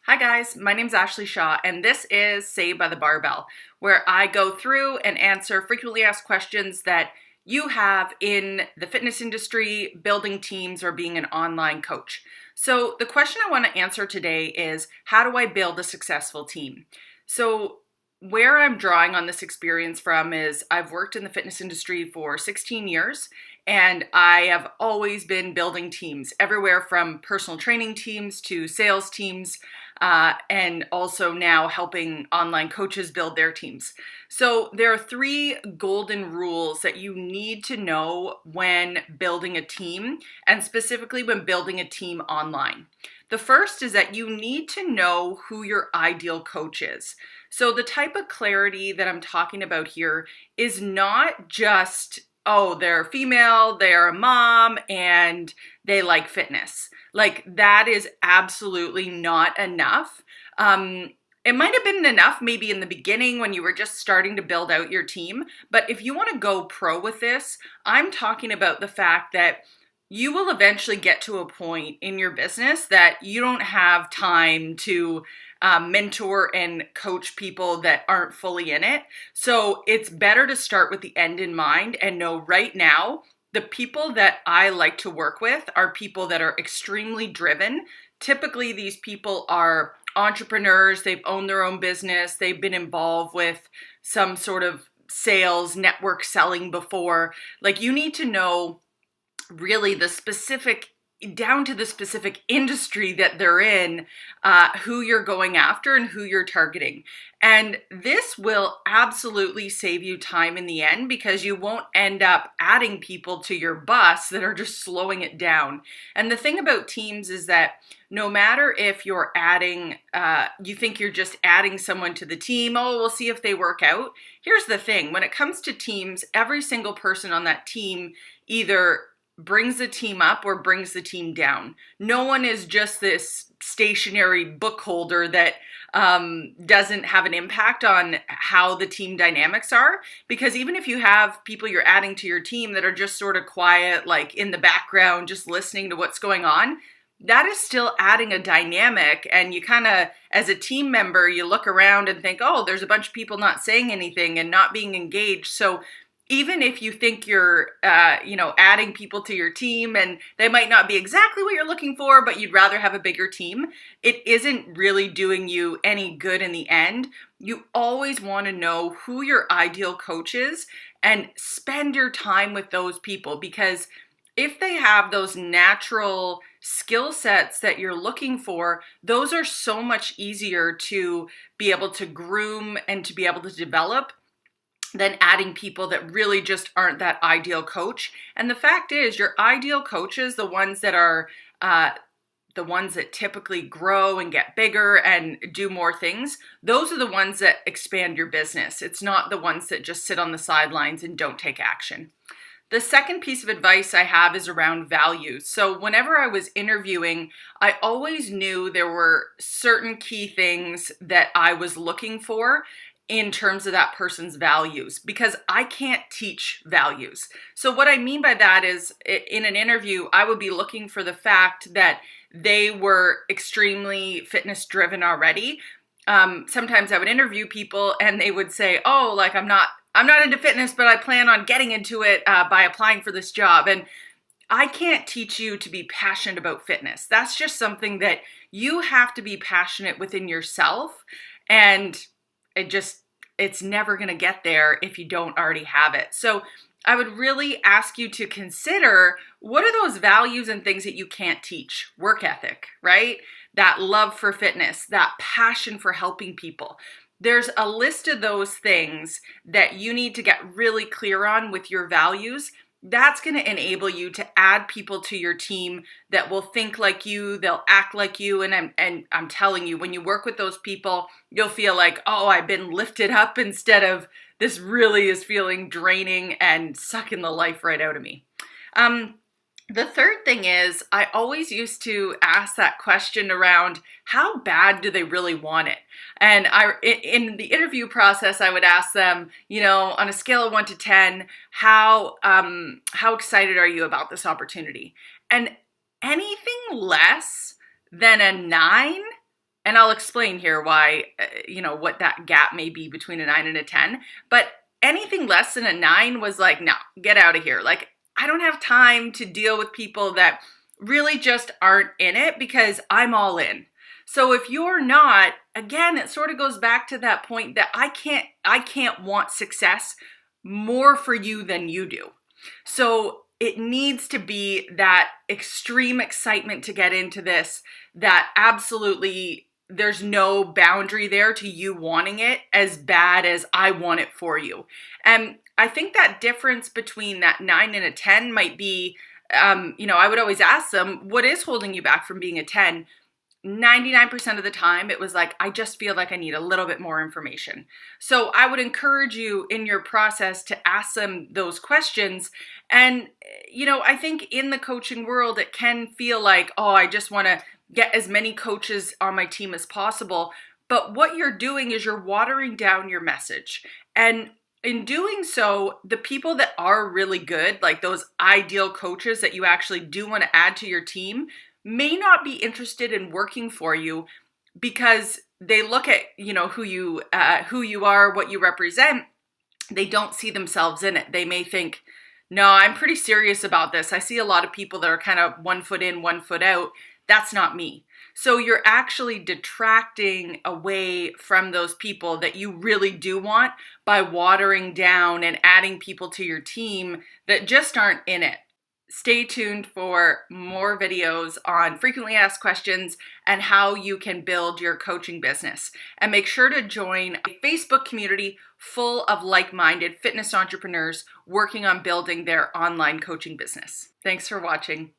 Hi guys, my name's Ashley Shaw and this is Saved by the Barbell, where I go through and answer frequently asked questions that you have in the fitness industry, building teams, or being an online coach. So the question I want to answer today is, how do I build a successful team? So where I'm drawing on this experience from is I've worked in the fitness industry for 16 years and I have always been building teams, everywhere from personal training teams to sales teams, and also now helping online coaches build their teams. So there are three golden rules that you need to know when building a team, and specifically when building a team online. The first is that you need to know who your ideal coach is. So the type of clarity that I'm talking about here is not just, oh, they're female, they're a mom, and they like fitness. Like, that is absolutely not enough. It might have been enough maybe in the beginning when you were just starting to build out your team, but if you want to go pro with this, I'm talking about the fact that you will eventually get to a point in your business that you don't have time to mentor and coach people that aren't fully in it. So it's better to start with the end in mind and know right now, the people that I like to work with are people that are extremely driven. Typically, these people are entrepreneurs. They've owned their own business. They've been involved with some sort of sales, network selling before. Like, you need to know really the specific, down to the specific industry that they're in, who you're going after and who you're targeting. And this will absolutely save you time in the end, because you won't end up adding people to your bus that are just slowing it down. And the thing about teams is that no matter if you're adding, you think you're just adding someone to the team, oh, we'll see if they work out. Here's the thing, when it comes to teams, every single person on that team either brings the team up or brings the team down. No one is just this stationary book holder that doesn't have an impact on how the team dynamics are. Because even if you have people you're adding to your team that are just sort of quiet, like in the background, just listening to what's going on, that is still adding a dynamic. And you kind of, as a team member, you look around and think, oh, there's a bunch of people not saying anything and not being engaged. So even if you think you're, adding people to your team and they might not be exactly what you're looking for, but you'd rather have a bigger team, it isn't really doing you any good in the end. You always want to know who your ideal coach is and spend your time with those people, because if they have those natural skill sets that you're looking for, those are so much easier to be able to groom and to be able to develop than adding people that really just aren't that ideal coach. And the fact is, your ideal coaches, the ones that are the ones that typically grow and get bigger and do more things, those are the ones that expand your business. It's not the ones that just sit on the sidelines and don't take action. The second piece of advice I have is around values. So whenever I was interviewing, I always knew there were certain key things that I was looking for in terms of that person's values, because I can't teach values. So what I mean by that is, in an interview, I would be looking for the fact that they were extremely fitness driven already. Sometimes I would interview people and they would say, oh, like, I'm not into fitness, but I plan on getting into it by applying for this job. And I can't teach you to be passionate about fitness. That's just something that you have to be passionate within yourself. And it's never going to get there if you don't already have it. So I would really ask you to consider, what are those values and things that you can't teach? Work ethic, right? That love for fitness, that passion for helping people. There's a list of those things that you need to get really clear on with your values. That's going to enable you to add people to your team that will think like you, they'll act like you. And I'm telling you, when you work with those people, you'll feel like, oh, I've been lifted up, instead of this really is feeling draining and sucking the life right out of me. The third thing is, I always used to ask that question around, how bad do they really want it? And in the interview process, I would ask them, on a scale of 1 to 10, how excited are you about this opportunity? And anything less than a 9, And I'll explain here why, what that gap may be between a 9 and a 10. But anything less than a 9 was like, no, get out of here. Like, I don't have time to deal with people that really just aren't in it because I'm all in. So if you're not, again, it sort of goes back to that point that I can't want success more for you than you do. So it needs to be that extreme excitement to get into this, that absolutely there's no boundary there to you wanting it as bad as I want it for you. And I think that difference between that 9 and a 10 might be, I would always ask them, what is holding you back from being a 10? 99% of the time, it was like, I just feel like I need a little bit more information. So I would encourage you in your process to ask them those questions. And, I think in the coaching world, it can feel like, oh, I just want to get as many coaches on my team as possible. But what you're doing is you're watering down your message. And in doing so, the people that are really good, like those ideal coaches that you actually do want to add to your team, may not be interested in working for you because they look at, who you are, what you represent. They don't see themselves in it. They may think, no, I'm pretty serious about this. I see a lot of people that are kind of 1 foot in, 1 foot out. That's not me. So you're actually detracting away from those people that you really do want by watering down and adding people to your team that just aren't in it. Stay tuned for more videos on frequently asked questions and how you can build your coaching business. And make sure to join a Facebook community full of like-minded fitness entrepreneurs working on building their online coaching business. Thanks for watching.